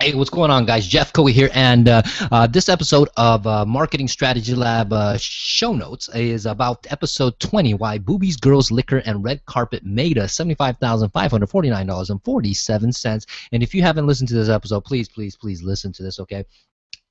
Hey, what's going on, guys? Jeff Coe here, and this episode of Marketing Strategy Lab show notes is about episode 20, why boobies, girls, liquor, and red carpet made us $75,549.47. And if you haven't listened to this episode, please, please, please listen to this, okay?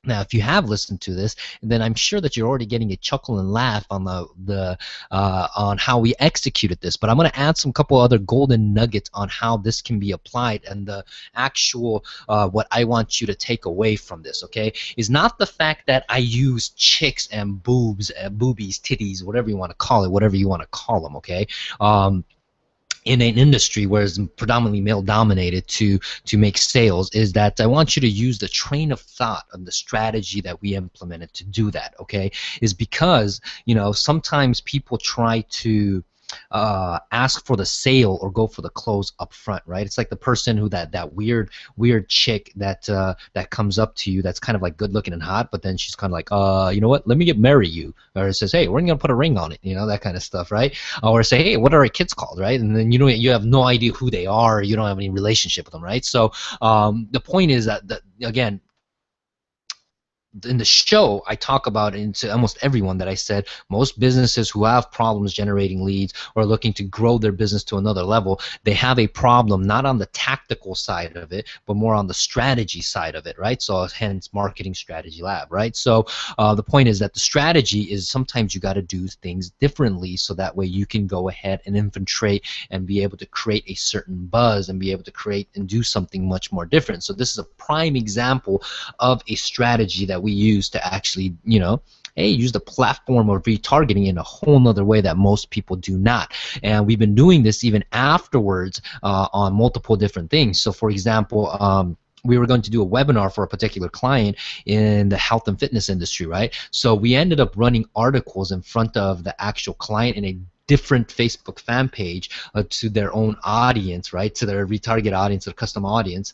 Now, if you have listened to this, then I'm sure that you're already getting a chuckle and laugh on on how we executed this. But I'm going to add some couple other golden nuggets on how this can be applied, and the actual what I want you to take away from this. Okay, is not the fact that I use chicks and boobs, boobies, titties, whatever you want to call it, whatever you want to call them. Okay. In an industry where it's predominantly male-dominated to make sales, is that I want you to use the train of thought of the strategy that we implemented to do that, okay? Is because, you know, sometimes people try to ask for the sale or go for the close up front, right? It's like the person who that weird chick that comes up to you that's kind of like good looking and hot, but then she's kind of like, you know what? Let me marry you, or it says, hey, we're gonna put a ring on it, you know, that kind of stuff, right? Or say, hey, what are our kids called, right? And then you have no idea who they are, you don't have any relationship with them, right? So the point is that again, in the show, I talk about into almost everyone that I said most businesses who have problems generating leads or looking to grow their business to another level, they have a problem not on the tactical side of it, but more on the strategy side of it, right? So hence Marketing Strategy Lab, right? So the point is that the strategy is sometimes you got to do things differently, so that way you can go ahead and infiltrate and be able to create a certain buzz and be able to create and do something much more different. So this is a prime example of a strategy that we use to actually, you know, hey, use the platform of retargeting in a whole nother way that most people do not. And we've been doing this even afterwards on multiple different things. So for example, we were going to do a webinar for a particular client in the health and fitness industry, right? So we ended up running articles in front of the actual client in a different Facebook fan page to their own audience, right? To their retarget audience, their custom audience.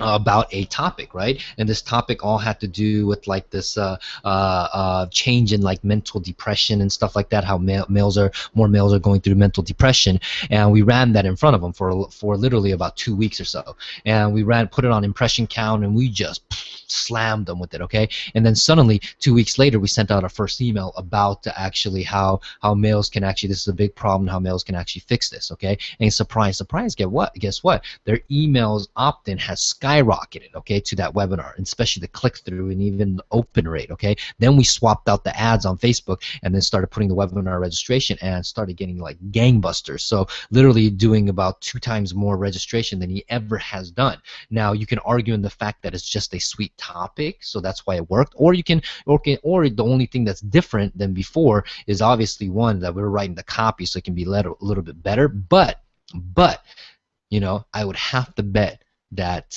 About a topic, right? And this topic all had to do with like this change in like mental depression and stuff like that, how more males are going through mental depression. And we ran that in front of them for literally about 2 weeks or so. And we put it on impression count, and we just slammed them with it, okay? And then suddenly 2 weeks later, we sent out our first email about actually how males can actually, this is a big problem, how males can actually fix this, okay? And surprise, guess what? Their emails opt-in has skyrocketed, okay, to that webinar, and especially the click-through and even the open rate, okay? Then we swapped out the ads on Facebook and then started putting the webinar registration and started getting like gangbusters. So literally doing about 2 times more registration than he ever has done. Now you can argue in the fact that it's just a sweet topic, so that's why it worked, or the only thing that's different than before is obviously one that we're writing the copy so it can be a little bit better, but you know, I would have to bet that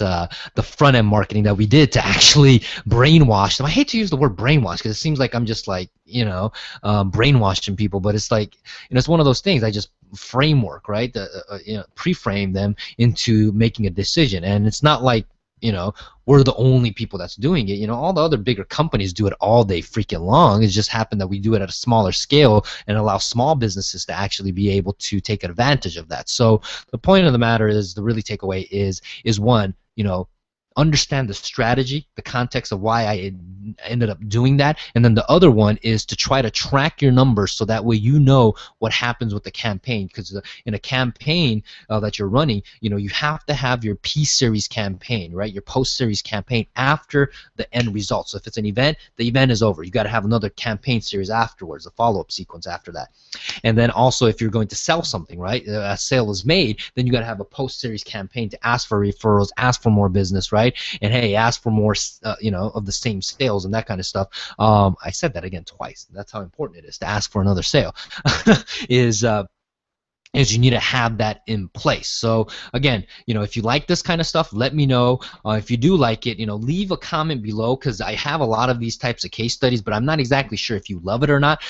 the front end marketing that we did to actually brainwash them. I hate to use the word brainwash because it seems like I'm just like, you know, brainwashing people, but it's like, you know, it's one of those things. I just framework, right? You know, pre-frame them into making a decision, and it's not like, you know, we're the only people that's doing it. You know, all the other bigger companies do it all day freaking long. It just happened that we do it at a smaller scale and allow small businesses to actually be able to take advantage of that. So the point of the matter is, the really takeaway is one, you know, understand the strategy, the context of why I ended up doing that, and then the other one is to try to track your numbers so that way you know what happens with the campaign. Because in a campaign that you're running, you know, you have to have your P-series campaign, right? Your post-series campaign after the end result. So if it's an event, the event is over. You got to have another campaign series afterwards, a follow-up sequence after that. And then also, if you're going to sell something, right, a sale is made, then you got to have a post-series campaign to ask for referrals, ask for more business, right? And hey, ask for more, you know, of the same sales and that kind of stuff. I said that again twice. That's how important it is to ask for another sale. is you need to have that in place. So again, you know, if you like this kind of stuff, let me know. If you do like it, you know, leave a comment below, because I have a lot of these types of case studies, but I'm not exactly sure if you love it or not,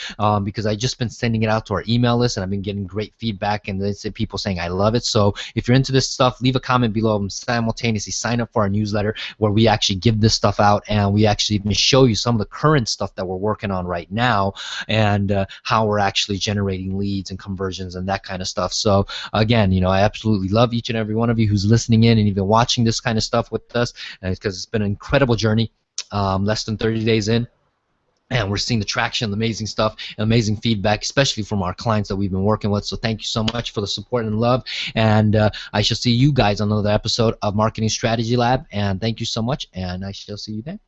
because I just been sending it out to our email list, and I've been getting great feedback, and there's people saying I love it. So if you're into this stuff, leave a comment below, and simultaneously sign up for our newsletter, where we actually give this stuff out, and we actually even show you some of the current stuff that we're working on right now, and how we're actually generating leads and conversions and that kind of stuff. So again, I absolutely love each and every one of you who's listening in and even watching this kind of stuff with us, because it's been an incredible journey. Less than 30 days in, and we're seeing the traction, the amazing stuff, amazing feedback, especially from our clients that we've been working with. So thank you so much for the support and love. And I shall see you guys on another episode of Marketing Strategy Lab. And thank you so much, and I shall see you then.